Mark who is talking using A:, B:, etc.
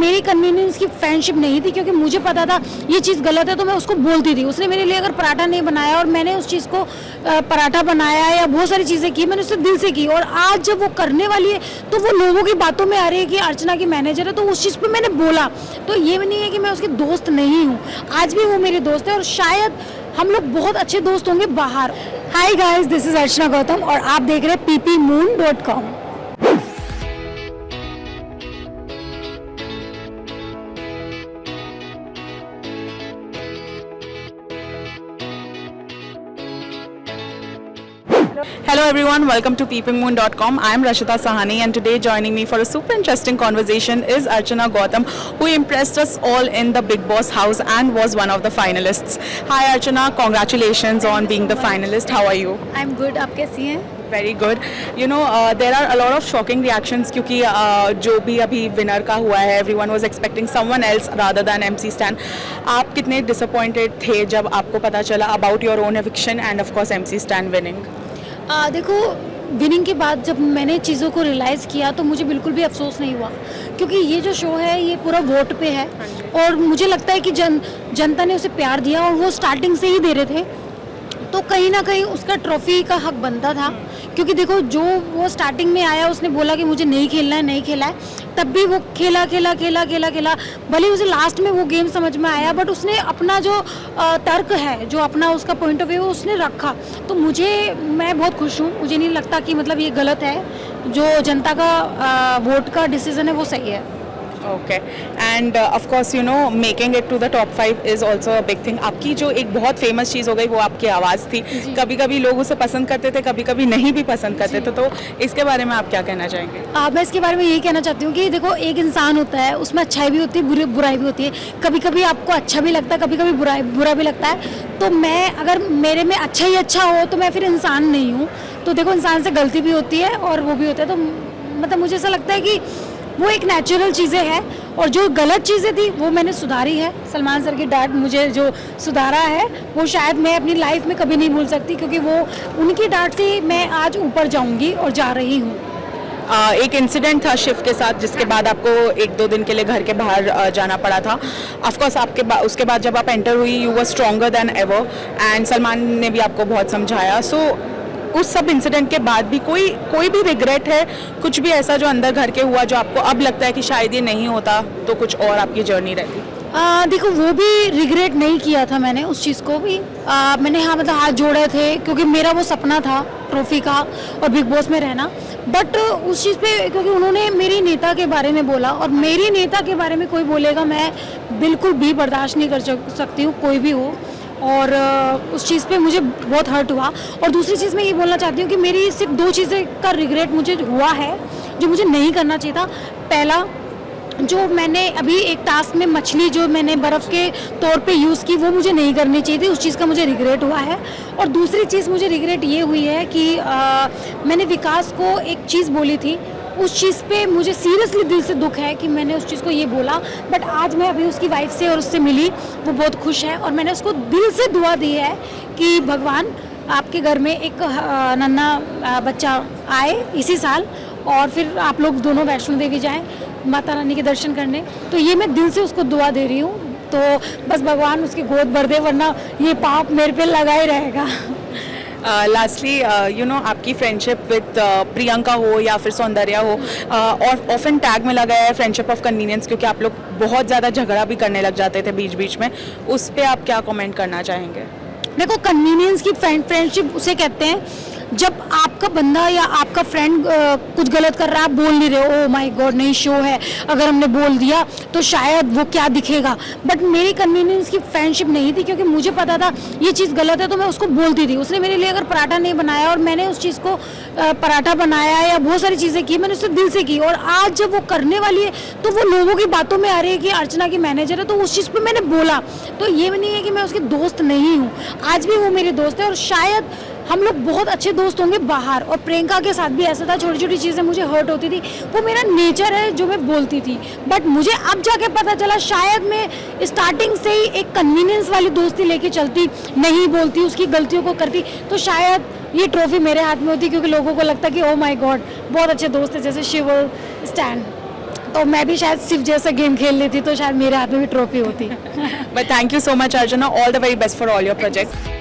A: मेरी कन्वीनियंस की फ्रेंडशिप नहीं थी, क्योंकि मुझे पता था ये चीज़ गलत है तो मैं उसको बोलती थी। उसने मेरे लिए अगर पराठा नहीं बनाया और मैंने उस चीज़ को पराठा बनाया या बहुत सारी चीज़ें की, मैंने उससे दिल से की, और आज जब वो करने वाली है तो वो लोगों की बातों में आ रही है कि अर्चना की मैनेजर है, तो उस चीज़ पर मैंने बोला। तो ये नहीं है कि मैं उसकी दोस्त नहीं हूँ, आज भी वो मेरी दोस्त है और शायद हम लोग बहुत अच्छे दोस्त होंगे बाहर। हाय गाइस, दिस इज अर्चना गौतम और आप देख रहे हैं ppmoon.com।
B: Hello everyone, welcome to ppmoon.com. I am Rashida Sahani and today joining me for a super interesting conversation is Archana Gautam, who impressed us all in the Big Boss house and was one of the finalists. Hi Archana, congratulations on being the finalist. How are you?
A: I am good, आप कैसी हैं?
B: Very good. You know, there are a lot of shocking reactions क्योंकि जो भी अभी winner का हुआ है, everyone was expecting someone else rather than MC Stan. आप कितने disappointed थे जब आपको पता चला about your own eviction and of course MC Stan winning?
A: देखो, विनिंग के बाद जब मैंने चीज़ों को रियलाइज़ किया तो मुझे बिल्कुल भी अफसोस नहीं हुआ, क्योंकि ये जो शो है ये पूरा वोट पे है और मुझे लगता है कि जनता ने उसे प्यार दिया और वो स्टार्टिंग से ही दे रहे थे, तो कहीं ना कहीं उसका ट्रॉफी का हक बनता था। क्योंकि देखो, जो वो स्टार्टिंग में आया उसने बोला कि मुझे नहीं खेलना है, नहीं खेला है, तब भी वो खेला भले उसे लास्ट में वो गेम समझ में आया, बट उसने अपना जो तर्क है, जो अपना उसका पॉइंट ऑफ व्यू उसने रखा। तो मैं बहुत खुश हूँ, मुझे नहीं लगता कि मतलब ये गलत है, जो जनता का वोट का डिसीजन है वो सही है।
B: Okay, and of course you know making it to the top 5 is also a big thing. आपकी जो एक बहुत फेमस चीज़ हो गई वो आपकी आवाज़ थी। कभी कभी लोग उसे पसंद करते थे, कभी कभी नहीं भी पसंद करते थे, तो इसके बारे में आप क्या कहना चाहेंगे?
A: मैं इसके बारे में यही कहना चाहती हूँ कि देखो, एक इंसान होता है, उसमें अच्छाई भी होती है, बुराई भी होती है। कभी कभी आपको अच्छा भी लगता है, कभी कभी बुरा भी लगता है। तो मैं, अगर मेरे में अच्छा ही अच्छा हो तो मैं फिर इंसान नहीं हूँ। तो देखो, इंसान से गलती भी होती है और वो भी होता है। तो मतलब मुझे ऐसा लगता है कि वो एक नेचुरल चीज़ें हैं और जो गलत चीज़ें थी वो मैंने सुधारी है। सलमान सर की डांट मुझे जो सुधारा है वो शायद मैं अपनी लाइफ में कभी नहीं भूल सकती, क्योंकि वो उनकी डांट से मैं आज ऊपर जाऊंगी और जा रही हूँ।
B: एक इंसिडेंट था शिव के साथ जिसके बाद आपको 1-2 दिन के लिए घर के बाहर जाना पड़ा था। ऑफकोर्स उसके बाद जब आप एंटर हुई, you were stronger than ever and Salman ने भी आपको बहुत समझाया। सो उस सब इंसिडेंट के बाद भी कोई भी रिग्रेट है, कुछ भी ऐसा जो अंदर घर के हुआ जो आपको अब लगता है कि शायद ये नहीं होता तो कुछ और आपकी जर्नी रहती?
A: देखो, वो भी रिग्रेट नहीं किया था मैंने उस चीज़ को भी। मैंने मतलब हाथ जोड़े थे, क्योंकि मेरा वो सपना था ट्रॉफी का और बिग बॉस में रहना। बट उस चीज़ पे, क्योंकि उन्होंने मेरी नेता के बारे में बोला और मेरी नेता के बारे में कोई बोलेगा मैं बिल्कुल भी बर्दाश्त नहीं कर सकती हूँ, कोई भी हो। और उस चीज़ पे मुझे बहुत हर्ट हुआ। और दूसरी चीज़ मैं ये बोलना चाहती हूँ कि मेरी सिर्फ 2 चीज़ें का रिग्रेट मुझे हुआ है जो मुझे नहीं करना चाहिए था। पहला, जो मैंने अभी एक टास्क में मछली जो मैंने बर्फ़ के तौर पे यूज़ की, वो मुझे नहीं करनी चाहिए थी, उस चीज़ का मुझे रिग्रेट हुआ है। और दूसरी चीज़ मुझे रिग्रेट ये हुई है कि मैंने विकास को एक चीज़ बोली थी, उस चीज़ पे मुझे सीरियसली दिल से दुख है कि मैंने उस चीज़ को ये बोला। बट आज मैं अभी उसकी वाइफ से और उससे मिली, वो बहुत खुश है और मैंने उसको दिल से दुआ दी है कि भगवान आपके घर में एक नन्हा बच्चा आए इसी साल और फिर आप लोग दोनों वैष्णो देवी जाएं माता रानी के दर्शन करने। तो ये मैं दिल से उसको दुआ दे रही हूँ, तो बस भगवान उसकी गोद भर दे, वरना ये पाप मेरे पे लगा ही रहेगा।
B: लास्टली यू नो आपकी फ्रेंडशिप विद प्रियंका हो या फिर सौंदर्या हो, और ऑफन टैग में लगा है फ्रेंडशिप ऑफ कन्वीनियंस, क्योंकि आप लोग बहुत ज़्यादा झगड़ा भी करने लग जाते थे बीच बीच में, उस पर आप क्या कमेंट करना चाहेंगे?
A: देखो, कन्वीनियंस की फ्रेंडशिप उसे कहते हैं जब आपका बंदा या आपका फ्रेंड कुछ गलत कर रहा है, आप बोल नहीं रहे, ओ माय गॉड नहीं शो है, अगर हमने बोल दिया तो शायद वो क्या दिखेगा। बट मेरी कन्वीनियंस की फ्रेंडशिप नहीं थी, क्योंकि मुझे पता था ये चीज़ गलत है तो मैं उसको बोलती थी। उसने मेरे लिए अगर पराठा नहीं बनाया और मैंने उस चीज़ को पराठा बनाया या बहुत सारी चीज़ें की, मैंने उससे दिल से की, और आज जब वो करने वाली है तो वो लोगों की बातों में आ रही है कि अर्चना की मैनेजर है, तो उस चीज़ पर मैंने बोला। तो ये नहीं है कि मैं उसकी दोस्त नहीं हूँ, आज भी वो मेरी दोस्त है और शायद हम लोग बहुत अच्छे दोस्त होंगे बाहर। और प्रियंका के साथ भी ऐसा था, छोटी छोटी चीज़ें मुझे हर्ट होती थी, वो मेरा नेचर है जो मैं बोलती थी। बट मुझे अब जाके पता चला शायद मैं स्टार्टिंग से ही एक कन्वीनियंस वाली दोस्ती लेके चलती, नहीं बोलती, उसकी गलतियों को करती, तो शायद ये ट्रॉफी मेरे हाथ में होती, क्योंकि लोगों को लगता कि ओ माय गॉड बहुत अच्छे दोस्त है, जैसे शिव और स्टैन। तो मैं भी शायद सिर्फ जैसा गेम खेल लेती तो शायद मेरे हाथ में भी ट्रॉफी होती।
B: But thank you so much, Arjuna. All the very best for all your projects.